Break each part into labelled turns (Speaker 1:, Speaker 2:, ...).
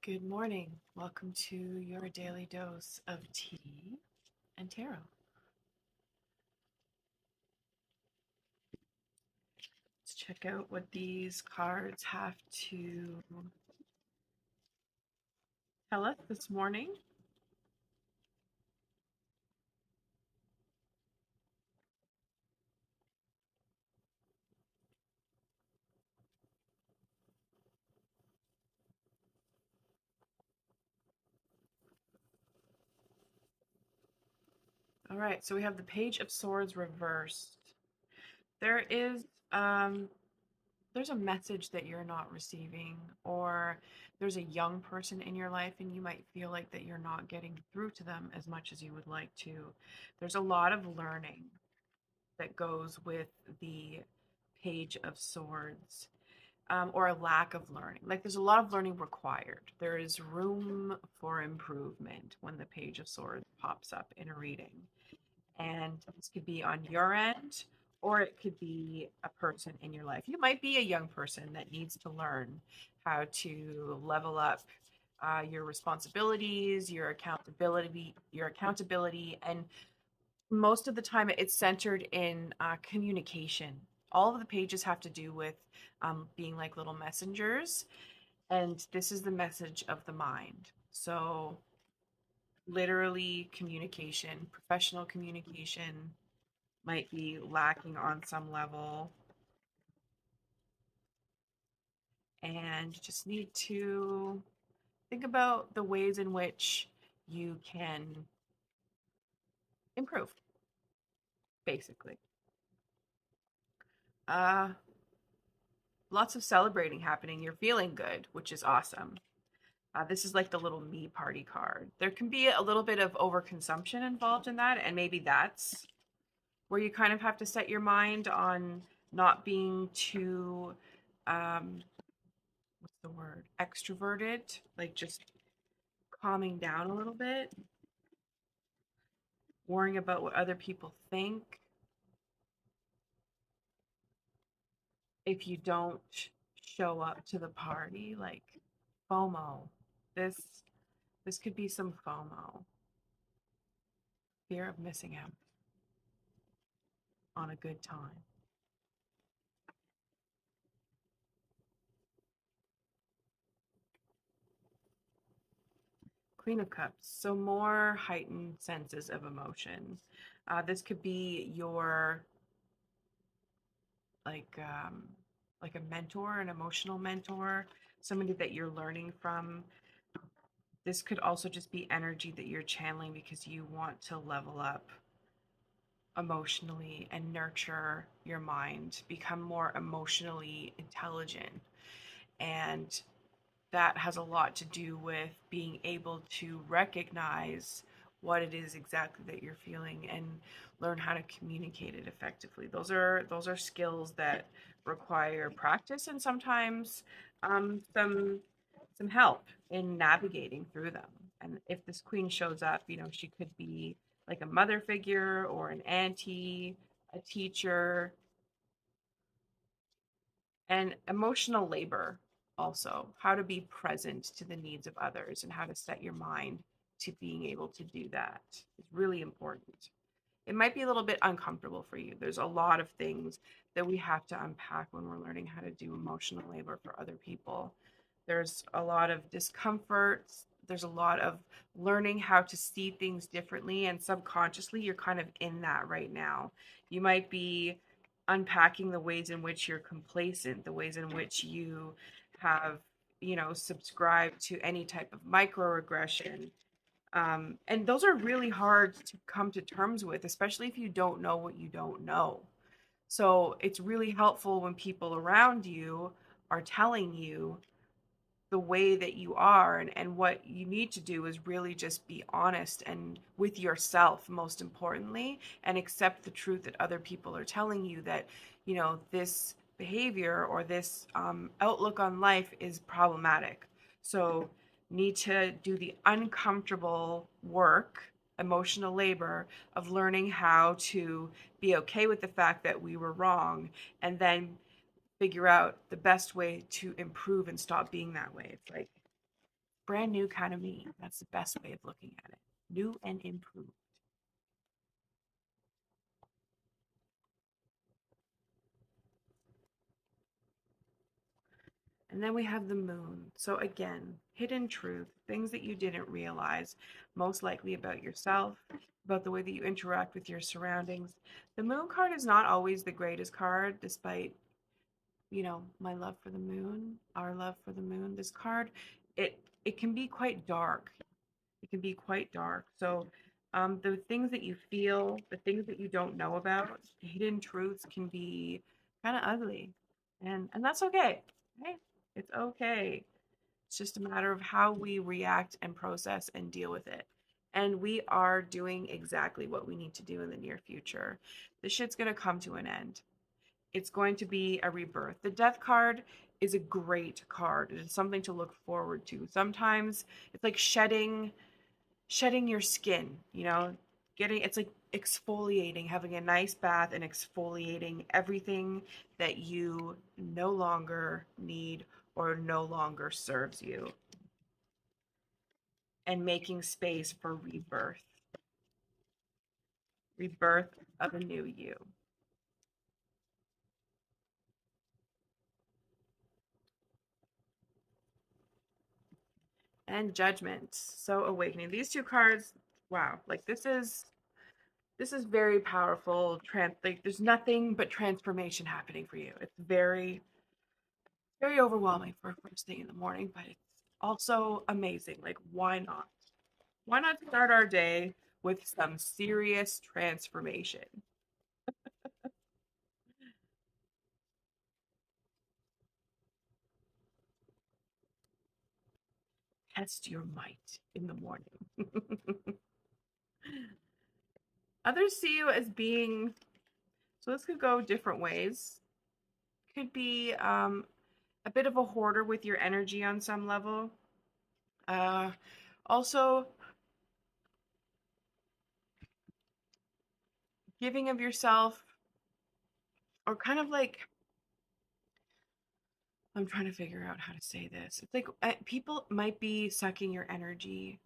Speaker 1: Good morning. Welcome to your daily dose of tea and tarot. Let's check out what these cards have to tell us this morning. All right, so we have the Page of Swords reversed. There is um there's a message that you're not receiving, or there's a young person in your life and you might feel like that you're not getting through to them as much as you would like to. There's a lot of learning that goes with the Page of Swords, or a lack of learning. Like there's a lot of learning required. There is room for improvement when the Page of Swords pops up in a reading. And this could be on your end, or it could be a person in your life. You might be a young person that needs to learn how to level up your responsibilities, your accountability, and most of the time it's centered in communication. All of the pages have to do with being like little messengers, and this is the message of the mind. So literally communication, professional communication might be lacking on some level, and you just need to think about the ways in which you can improve, basically. uh Lots of celebrating happening. You're feeling good, which is awesome. This is like the little me party card. There can be a little bit of overconsumption involved in that, and maybe that's where you kind of have to set your mind on not being too, um, what's the word, extroverted, like just calming down a little bit, worrying about what other people think. If you don't show up to the party, like FOMO, this this could be some FOMO, fear of missing out on a good time. Queen of Cups, so more heightened senses of emotion. This could be your like um, like a mentor, an emotional mentor, somebody that you're learning from. This could also just be energy that you're channeling because you want to level up emotionally and nurture your mind, become more emotionally intelligent. And that has a lot to do with being able to recognize what it is exactly that you're feeling and learn how to communicate it effectively. Those are skills that require practice and sometimes some help in navigating through them. And if this queen shows up, she could be like a mother figure or an auntie, a teacher, and emotional labor. Also, how to be present to the needs of others and how to set your mind to being able to do that is really important. It might be a little bit uncomfortable for you. There's a lot of things that we have to unpack when we're learning how to do emotional labor for other people. There's a lot of discomforts. There's a lot of learning how to see things differently, and subconsciously, you're kind of in that right now. You might be unpacking the ways in which you're complacent, the ways in which you have, subscribed to any type of microaggression, and those are really hard to come to terms with, especially if you don't know what you don't know. So it's really helpful when people around you are telling you the way that you are, and what you need to do is really just be honest and with yourself, most importantly, and accept the truth that other people are telling you, that this behavior or this outlook on life is problematic. So need to do the uncomfortable work, emotional labor, of learning how to be okay with the fact that we were wrong, and then figure out the best way to improve and stop being that way. It's like brand new kind of me. That's the best way of looking at it. New and improved. And then we have the moon. So again, hidden truth, things that you didn't realize, most likely about yourself, about the way that you interact with your surroundings. The moon card is not always the greatest card, despite, my love for the moon, our love for the moon. This card, it can be quite dark. It can be quite dark. So the things that you feel, the things that you don't know about, hidden truths can be kind of ugly. And that's okay. Right? It's okay. It's just a matter of how we react and process and deal with it. And we are doing exactly what we need to do in the near future. This shit's going to come to an end. It's going to be a rebirth. The death card is a great card. It is something to look forward to. Sometimes it's like shedding your skin, getting it's like exfoliating, having a nice bath and exfoliating everything that you no longer need or no longer serves you, and making space for rebirth of a new you. And judgment. So awakening. These two cards, wow, like this is very powerful. Like there's nothing but transformation happening for you. It's very overwhelming for first thing in the morning, but it's also amazing. Like, why not? Why not start our day with some serious transformation? Test your might in the morning. Others see you as being, so this could go different ways. Could be a bit of a hoarder with your energy on some level. Uh, Also, giving of yourself, or kind of like, I'm trying to figure out how to say this. It's like people might be sucking your energy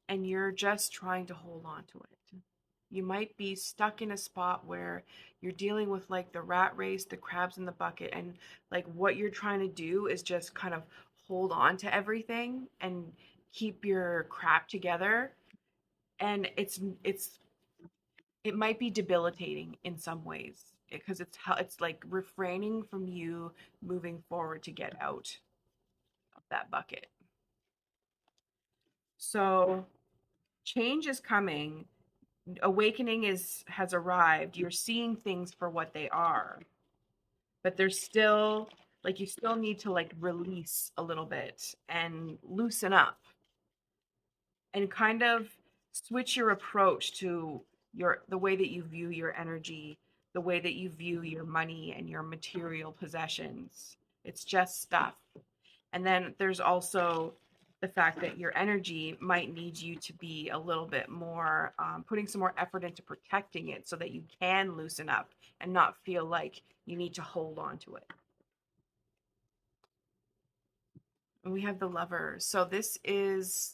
Speaker 1: and you're just trying to hold on to it. You might be stuck in a spot where you're dealing with like the rat race, the crabs in the bucket, and like what you're trying to do is just kind of hold on to everything and keep your crap together. And it might be debilitating in some ways because it's like refraining from you moving forward to get out of that bucket. So change is coming, awakening is has arrived. You're seeing things for what they are, but there's still, like, you still need to like release a little bit and loosen up and kind of switch your approach to the way that you view your energy, the way that you view your money and your material possessions. It's just stuff. And then there's also the fact that your energy might need you to be a little bit more, putting some more effort into protecting it so that you can loosen up and not feel like you need to hold on to it. And we have the Lovers. So this is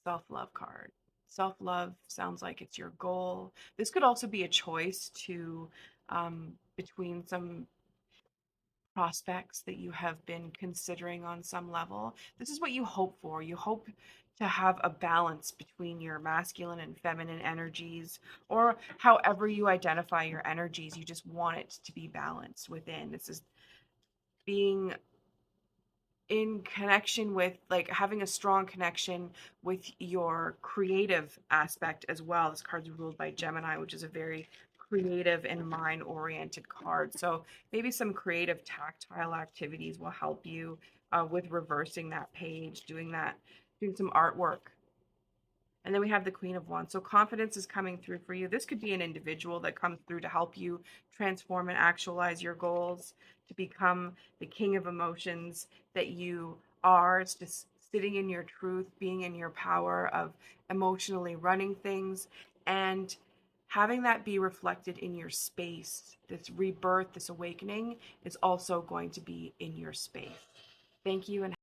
Speaker 1: self-love card. Self-love sounds like it's your goal. This could also be a choice to, between some prospects that you have been considering on some level. This is what you hope for. You hope to have a balance between your masculine and feminine energies, or however you identify your energies. You just want it to be balanced within. This is being in connection with, like, having a strong connection with your creative aspect as well. This card's ruled by Gemini, which is a very creative and mind oriented card. So maybe some creative tactile activities will help you with reversing that page, doing some artwork. And then we have the Queen of Wands. So confidence is coming through for you. This could be an individual that comes through to help you transform and actualize your goals, to become the king of emotions that you are. It's just sitting in your truth, being in your power of emotionally running things, and having that be reflected in your space. This rebirth, this awakening is also going to be in your space. Thank you and